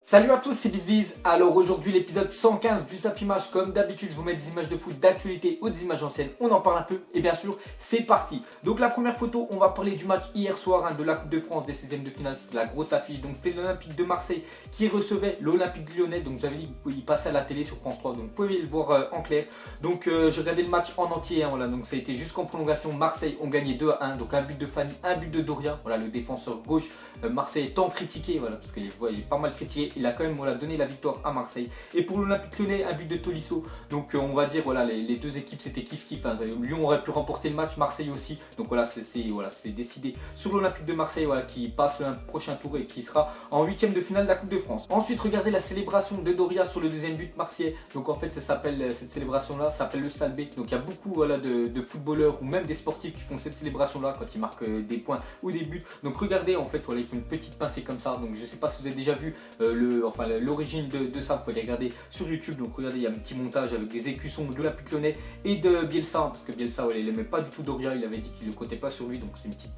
Salut à tous, c'est BizBiz. Alors aujourd'hui l'épisode 115 du Zap Image. Comme d'habitude je vous mets des images de foot d'actualité ou des images anciennes, on en parle un peu et bien sûr c'est parti. Donc la première photo, on va parler du match hier soir de la Coupe de France des 16e de finale. C'était la grosse affiche, donc c'était l'Olympique de Marseille qui recevait l'Olympique Lyonnais. Donc j'avais dit qu'il passait à la télé sur France 3, donc vous pouvez le voir en clair. Donc j'ai regardé le match en entier, voilà. Donc ça a été jusqu'en prolongation. Marseille ont gagné 2-1, donc un but de Fanny, un but de Doria, voilà, le défenseur gauche. Marseille est tant critiqué, voilà, parce qu'il est pas mal critiqué. Il a quand même donné la victoire à Marseille. Et pour l'Olympique Lyonnais, un but de Tolisso. Donc on va dire voilà, les deux équipes c'était kiff-kiff. Lyon aurait pu remporter le match, Marseille aussi. Donc voilà, c'est décidé sur l'Olympique de Marseille, voilà, qui passe un prochain tour et qui sera en huitième de finale de la Coupe de France. Ensuite, regardez la célébration de Doria sur le deuxième but marseillais. Donc en fait, cette célébration-là s'appelle le salbé. Donc il y a beaucoup voilà, de footballeurs ou même des sportifs qui font cette célébration-là quand ils marquent des points ou des buts. Donc regardez, en fait, voilà, ils font une petite pincée comme ça. Donc je sais pas si vous avez déjà vu l'origine de ça, vous pouvez les regarder sur YouTube. Donc regardez, il y a un petit montage avec des écussons de l'Olympique Lyonnais et de Bielsa, parce que Bielsa, voilà, il n'aimait pas du tout Doria, il avait dit qu'il ne le comptait pas sur lui, donc c'est une petite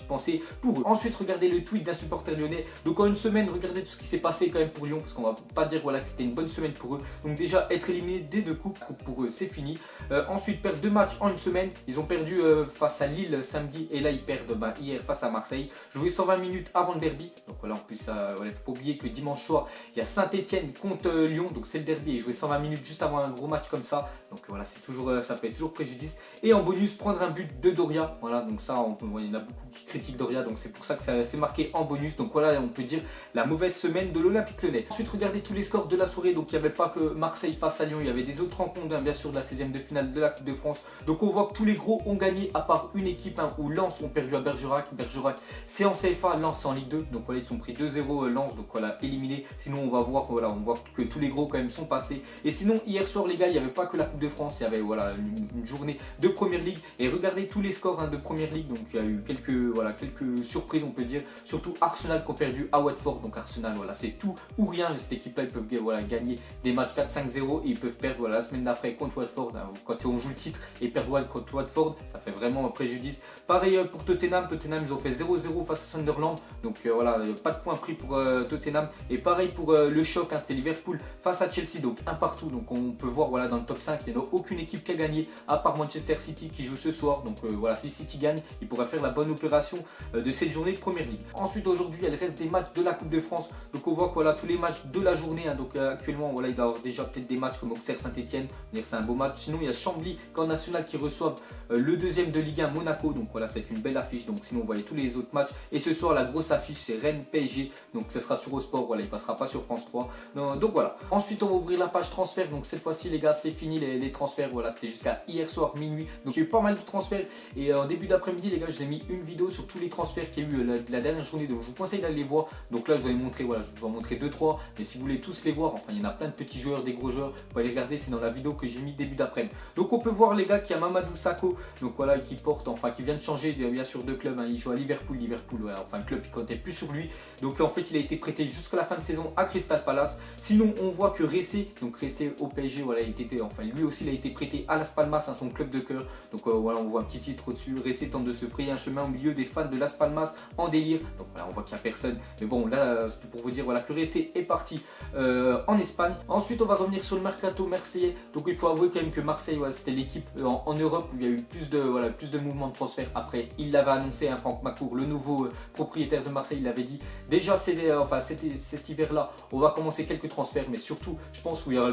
pensée pour eux. Ensuite, regardez le tweet d'un supporter lyonnais. Donc en une semaine, regardez tout ce qui s'est passé quand même pour Lyon, parce qu'on va pas dire voilà, que c'était une bonne semaine pour eux. Donc déjà, être éliminé des deux coupes, pour eux, c'est fini. Ensuite, perdre deux matchs en une semaine. Ils ont perdu face à Lille samedi, et là ils perdent hier face à Marseille. Joué 120 minutes avant le derby. Donc voilà, en plus, voilà, il ne faut pas oublier que dimanche soir, il y a Saint-Etienne contre Lyon, donc c'est le derby, et jouer 120 minutes juste avant un gros match comme ça, donc voilà, c'est toujours, ça fait toujours préjudice. Et en bonus, prendre un but de Doria, voilà, donc ça, il y en a beaucoup qui critiquent Doria, donc c'est pour ça que c'est marqué en bonus. Donc voilà, on peut dire la mauvaise semaine de l'Olympique Lyonnais. Ensuite, regardez tous les scores de la soirée. Donc il n'y avait pas que Marseille face à Lyon, il y avait des autres rencontres, bien sûr, de la 16e de finale de la Coupe de France. Donc on voit que tous les gros ont gagné, à part une équipe où Lens ont perdu à Bergerac. Bergerac, c'est en CFA, Lens c'est en Ligue 2, donc voilà, ils sont pris 2-0 Lens, donc voilà, éliminé. Sinon on va voir, voilà, on voit que tous les gros quand même sont passés. Et sinon hier soir les gars, il n'y avait pas que la Coupe de France, il y avait voilà, une journée de Première Ligue. Et regardez tous les scores de Première Ligue, donc il y a eu quelques surprises, on peut dire. Surtout Arsenal qui ont perdu à Watford. Donc Arsenal, voilà, c'est tout ou rien. Cette équipe-là, ils peuvent voilà, gagner des matchs 4-5-0 et ils peuvent perdre voilà, la semaine d'après contre Watford. Quand on joue le titre et perdre contre Watford, ça fait vraiment un préjudice. Pareil pour Tottenham, ils ont fait 0-0 face à Sunderland. Donc voilà, pas de points pris pour Tottenham. Et pareil pour le choc, c'était Liverpool face à Chelsea, donc un partout. Donc on peut voir voilà, dans le top 5, il n'y a aucune équipe qui a gagné, à part Manchester City qui joue ce soir. Donc voilà, si City gagne, il pourra faire la bonne opération de cette journée de Première Ligue. Ensuite aujourd'hui, il reste des matchs de la Coupe de France. Donc on voit que voilà, tous les matchs de la journée, donc actuellement voilà, il doit y avoir déjà peut-être des matchs comme Auxerre Saint-Etienne, c'est un beau match. Sinon il y a Chambly Camp National qui reçoivent le deuxième de Ligue 1 Monaco. Donc voilà, c'est une belle affiche. Donc sinon vous voyez tous les autres matchs. Et ce soir la grosse affiche c'est Rennes PSG. Donc ce sera sur Eurosport, voilà, il passera pas sur France 3. Donc voilà. Ensuite on va ouvrir la page transfert. Donc cette fois-ci les gars, c'est fini les transferts. Voilà, c'était jusqu'à hier soir minuit. Donc il y a eu pas mal de transferts. Et en début d'après-midi les gars, je vous ai mis une vidéo sur tous les transferts qu'il y a eu la dernière journée. Donc je vous conseille d'aller les voir. Donc là je vais montrer, voilà, je vais vous montrer 2-3. Mais si vous voulez tous les voir, enfin il y en a plein de petits joueurs, des gros joueurs, vous pouvez aller regarder, c'est dans la vidéo que j'ai mis début d'après-midi. Donc on peut voir les gars qu'il y a Mamadou Sakho. Donc voilà, qui porte, enfin qui vient de changer bien sûr de club. Il joue à Liverpool, ouais, enfin le club il comptait plus sur lui. Donc en fait il a été prêté jusqu'à la fin de saison à Crystal Palace. Sinon on voit que Ressé, donc Ressé au PSG, voilà, enfin lui aussi il a été prêté à Las Palmas, son club de cœur. Donc voilà, on voit un petit titre au-dessus. Ressé tente de se frayer un chemin au milieu des fans de Las Palmas en délire. Donc voilà, on voit qu'il n'y a personne. Mais bon là c'était pour vous dire voilà, que Ressé est parti en Espagne. Ensuite on va revenir sur le mercato marseillais. Donc il faut avouer quand même que Marseille, voilà, c'était l'équipe en Europe où il y a eu plus de mouvements de transfert. Après il l'avait annoncé, Franck Macour, le nouveau propriétaire de Marseille, il l'avait dit. Déjà cet hiver là on va commencer quelques transferts, mais surtout je pense où il y aura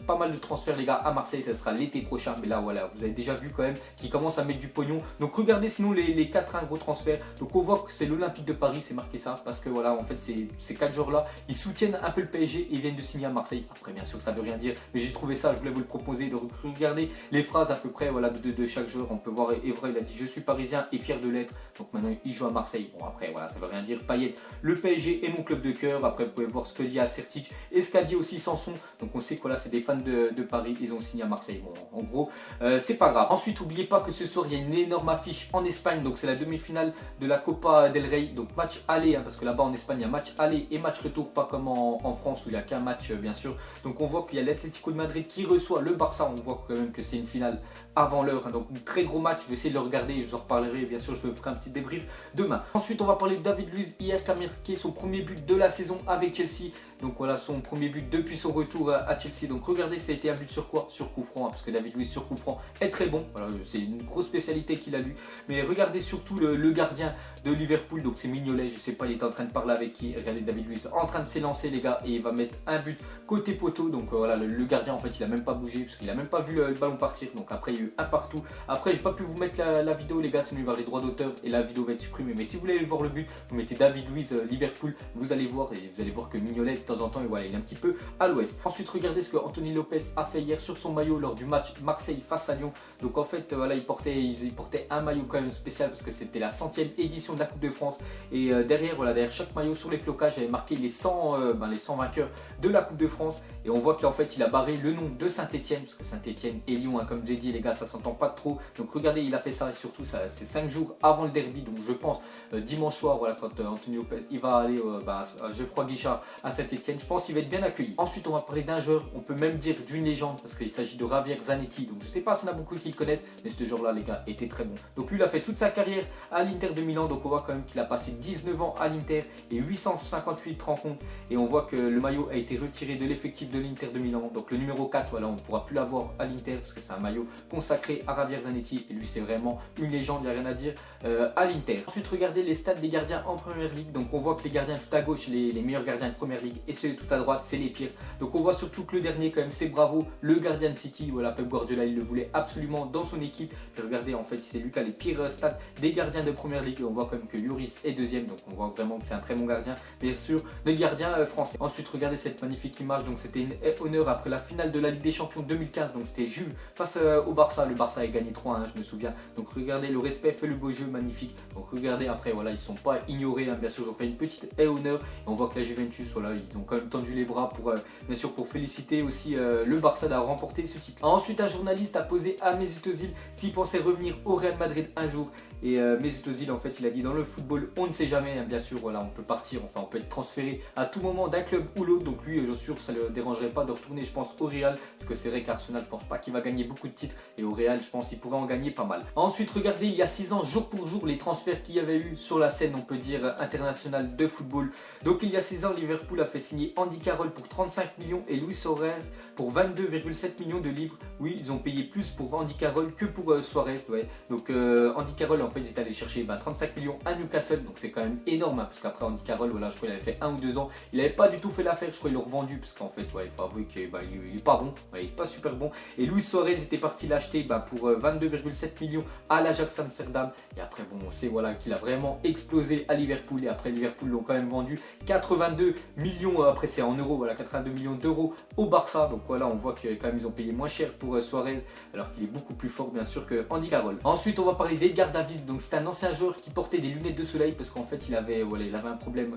pas mal de transferts les gars à Marseille, ça sera l'été prochain. Mais là voilà, vous avez déjà vu quand même qu'ils commencent à mettre du pognon. Donc regardez sinon les 4 gros transferts. Donc on voit que c'est l'Olympique de Paris, c'est marqué ça parce que voilà, en fait ces 4 joueurs là ils soutiennent un peu le PSG et ils viennent de signer à Marseille. Après bien sûr ça veut rien dire, mais j'ai trouvé ça, je voulais vous le proposer, de regarder les phrases à peu près voilà, de chaque joueur. On peut voir Evra, il a dit je suis parisien et fier de l'être. Donc maintenant il joue à Marseille. Bon après voilà, ça veut rien dire. Payet, le PSG est mon club de cœur. Après vous pouvez voir ce que dit Acertic et ce qu'a dit aussi Sanson. Donc on sait que voilà, c'est des fans de Paris, ils ont signé à Marseille. Bon en gros c'est pas grave. Ensuite n'oubliez pas que ce soir il y a une énorme affiche en Espagne. Donc c'est la demi-finale de la Copa del Rey. Donc match aller, parce que là-bas en Espagne il y a match aller et match retour, pas comme en France où il n'y a qu'un match bien sûr. Donc on voit qu'il y a l'Atlético de Madrid qui reçoit le Barça. On voit quand même que c'est une finale avant l'heure, donc un très gros match. Je vais essayer de le regarder et je vous en reparlerai, bien sûr je ferai un petit débrief demain. Ensuite on va parler de David Luiz hier qui a marqué son premier but de la saison. saison avec Chelsea. Donc voilà son premier but depuis son retour à Chelsea. Donc regardez, ça a été un but sur quoi? Sur coup franc, hein, parce que David Luiz sur coup franc est très bon. Voilà, c'est une grosse spécialité qu'il a lui. Mais regardez surtout le gardien de Liverpool, donc c'est Mignolet, je sais pas, il est en train de parler avec qui. Regardez David Luiz en train de s'élancer les gars, et il va mettre un but côté poteau. Donc voilà, le gardien en fait il a même pas bougé, parce qu'il a même pas vu le ballon partir. Donc après il y a eu un partout. Après j'ai pas pu vous mettre la vidéo les gars, sinon il va y avoir les droits d'auteur et la vidéo va être supprimée. Mais si vous voulez voir le but, vous mettez David Luiz Liverpool, vous allez voir, et vous allez voir que Mignolet de temps en temps, et voilà, il est un petit peu à l'ouest. Ensuite regardez ce que Anthony Lopez a fait hier sur son maillot lors du match Marseille face à Lyon. Donc en fait voilà, il portait un maillot quand même spécial, parce que c'était la 100e édition de la Coupe de France. Et derrière, voilà, derrière chaque maillot sur les flocages, il avait marqué les 100 vainqueurs de la Coupe de France. Et on voit qu'en fait il a barré le nom de Saint-Etienne, parce que Saint-Etienne et Lyon, hein, comme j'ai dit les gars, ça s'entend pas trop. Donc regardez, il a fait ça, et surtout ça, c'est 5 jours avant le derby. Donc je pense dimanche soir, voilà, quand Anthony Lopez il va aller à Geoffroy Guichard à Saint-Etienne, je pense qu'il va être bien accueilli. Ensuite on va parler d'un joueur, on peut même dire d'une légende, parce qu'il s'agit de Javier Zanetti. Donc je sais pas s'il y en a beaucoup qui le connaissent, mais ce joueur là les gars était très bon. Donc lui il a fait toute sa carrière à l'Inter de Milan. Donc on voit quand même qu'il a passé 19 ans à l'Inter et 858 rencontres, et on voit que le maillot a été retiré de l'effectif de l'Inter de Milan. Donc le numéro 4, voilà, on ne pourra plus l'avoir à l'Inter, parce que c'est un maillot consacré à Javier Zanetti, et lui c'est vraiment une légende, il n'y a rien à dire à l'Inter. Ensuite regardez les stats des gardiens en première ligue. Donc on voit que les gardiens tout à gauche, les meilleurs gardiens de première ligue, et ceux tout à droite c'est les pires. Donc on voit surtout que le dernier quand même c'est Bravo, le gardien de City. Voilà, Pep Guardiola il le voulait absolument dans son équipe. Et regardez, en fait c'est lui qui a les pires stats des gardiens de première ligue. Et on voit quand même que Lloris est deuxième, donc on voit vraiment que c'est un très bon gardien, bien sûr, de gardien français. Ensuite regardez cette magnifique image, donc c'était une honneur après la finale de la Ligue des Champions 2015. Donc c'était Juve face au Barça. Le Barça a gagné 3-1, je me souviens. Donc regardez le respect, fait le beau jeu, magnifique. Donc regardez après, voilà, ils sont pas ignorés, hein, bien sûr, ils ont fait une petite honneur. Et on voit que la Juventus, voilà, ils ont quand même tendu les bras pour bien sûr pour féliciter aussi le Barça d'avoir remporté ce titre. Ensuite un journaliste a posé à Mesut Özil s'il pensait revenir au Real Madrid un jour. Et Mesut Özil en fait il a dit: dans le football on ne sait jamais, hein, bien sûr, voilà, on peut partir, enfin on peut être transféré à tout moment d'un club ou l'autre. Donc lui je suis sûr que ça ne le dérangerait pas de retourner, je pense, au Real, parce que c'est vrai qu'Arsenal je pense pas qu'il va gagner beaucoup de titres, et au Real je pense qu'il pourrait en gagner pas mal. Ensuite regardez, il y a 6 ans jour pour jour les transferts qu'il y avait eu sur la scène, on peut dire, internationale de football. Donc il y a 6 ans Liverpool a fait signer Andy Carroll pour 35 millions et Luis Suarez pour 22,7 millions de livres. Oui, ils ont payé plus pour Andy Carroll que pour Suarez, ouais. Donc Andy Carroll en fait ils étaient allés chercher 35 millions à Newcastle, donc c'est quand même énorme, hein, parce qu'après Andy Carroll, voilà, je crois qu'il avait fait 1 ou 2 ans, il n'avait pas du tout fait l'affaire, je crois qu'ils l'ont revendu, parce qu'en fait ouais, il faut avouer qu'il est pas bon, ouais, il est pas super bon. Et Luis Suarez était parti l'acheter pour 22,7 millions à l'Ajax Amsterdam, et après bon on sait voilà qu'il a vraiment explosé à Liverpool, et après Liverpool l'ont quand même vendu 82 millions, après c'est en euros, voilà, 82 millions d'euros au Barça. Donc voilà, on voit que quand même ils ont payé moins cher pour Suarez, alors qu'il est beaucoup plus fort bien sûr que Andy Carroll. Ensuite on va parler d'Edgar Davids. Donc c'est un ancien joueur qui portait des lunettes de soleil, parce qu'en fait il avait un problème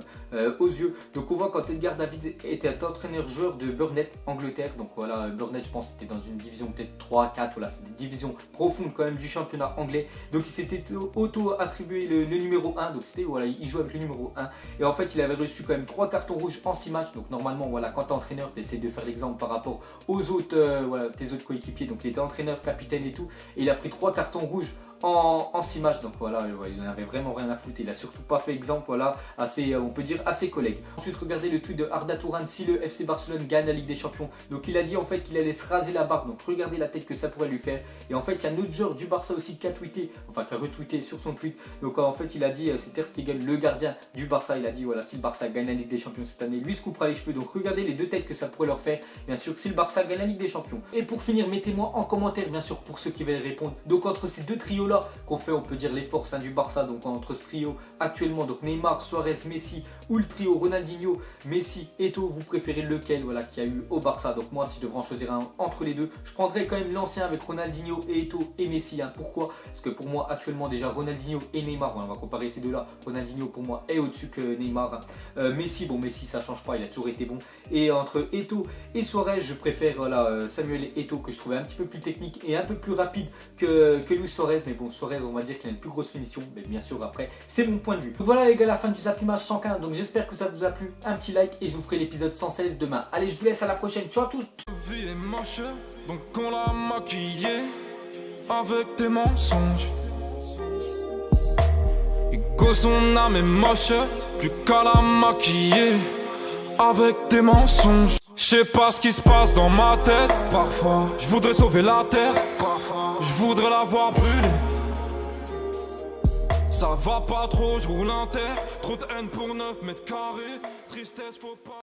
aux yeux. Donc on voit quand Edgar Davids était entraîneur joueur de Burnett, Angleterre. Donc voilà, Burnett je pense c'était dans une division peut-être 3, 4, voilà, c'est des divisions profondes quand même du championnat anglais. Donc il s'était auto-attribué le numéro 1, donc c'était voilà, il jouait avec le numéro 1. Et en fait il avait reçu quand même 3 cartons rouges en 6 matchs. Donc normalement voilà, quand tu es entraîneur tu essaies de faire l'exemple par rapport aux autres, voilà, tes autres coéquipiers. Donc il était entraîneur, capitaine et tout, et il a pris 3 cartons rouges en 6 matchs. Donc voilà, il n'en avait vraiment rien à foutre. Il a surtout pas fait exemple, voilà, on peut dire à ses collègues. Ensuite regardez le tweet de Arda Turan si le FC Barcelone gagne la Ligue des Champions. Donc il a dit en fait qu'il allait se raser la barbe. Donc regardez la tête que ça pourrait lui faire. Et en fait il y a un autre joueur du Barça aussi qui a tweeté, enfin qui a retweeté sur son tweet. Donc en fait il a dit, c'est Ter Stegen, le gardien du Barça, il a dit voilà, si le Barça gagne la Ligue des Champions cette année, lui se coupera les cheveux. Donc regardez les deux têtes que ça pourrait leur faire, bien sûr, si le Barça gagne la Ligue des Champions. Et pour finir, mettez-moi en commentaire bien sûr pour ceux qui veulent répondre. Donc entre ces deux trios là qu'on fait, on peut dire les forces du Barça, donc entre ce trio actuellement, donc Neymar, Suarez, Messi, ou le trio Ronaldinho, Messi, Eto'o, vous préférez lequel, voilà, qu'il y a eu au Barça? Donc moi si je devrais en choisir un entre les deux, je prendrais quand même l'ancien avec Ronaldinho et Eto'o et Messi, hein. Pourquoi? Parce que pour moi actuellement déjà Ronaldinho et Neymar, on va comparer ces deux là, Ronaldinho pour moi est au-dessus que Neymar, hein. Messi, bon Messi ça change pas, il a toujours été bon. Et entre Eto'o et Suarez, je préfère voilà, Samuel Eto'o, que je trouvais un petit peu plus technique et un peu plus rapide que Luis Suarez. Mais bon, Suarez on va dire qu'il a une plus grosse finition, mais bien sûr après c'est mon point de vue. Donc voilà les gars, la fin du Zap Image 115, donc j'espère que ça vous a plu, un petit like et je vous ferai l'épisode 116 demain. Allez, je vous laisse, à la prochaine, ciao à tous. Vie est moche, donc on l'a maquillée avec tes mensonges. Et que son âme est moche, plus qu'à la maquiller. avec tes mensonges. Je sais pas ce qui se passe dans ma tête. Parfois, je voudrais sauver la terre. Parfois, je voudrais la voir brûler. Ça va pas trop, je roule inter. Trop de haine pour 9 mètres carrés. Tristesse, faut pas.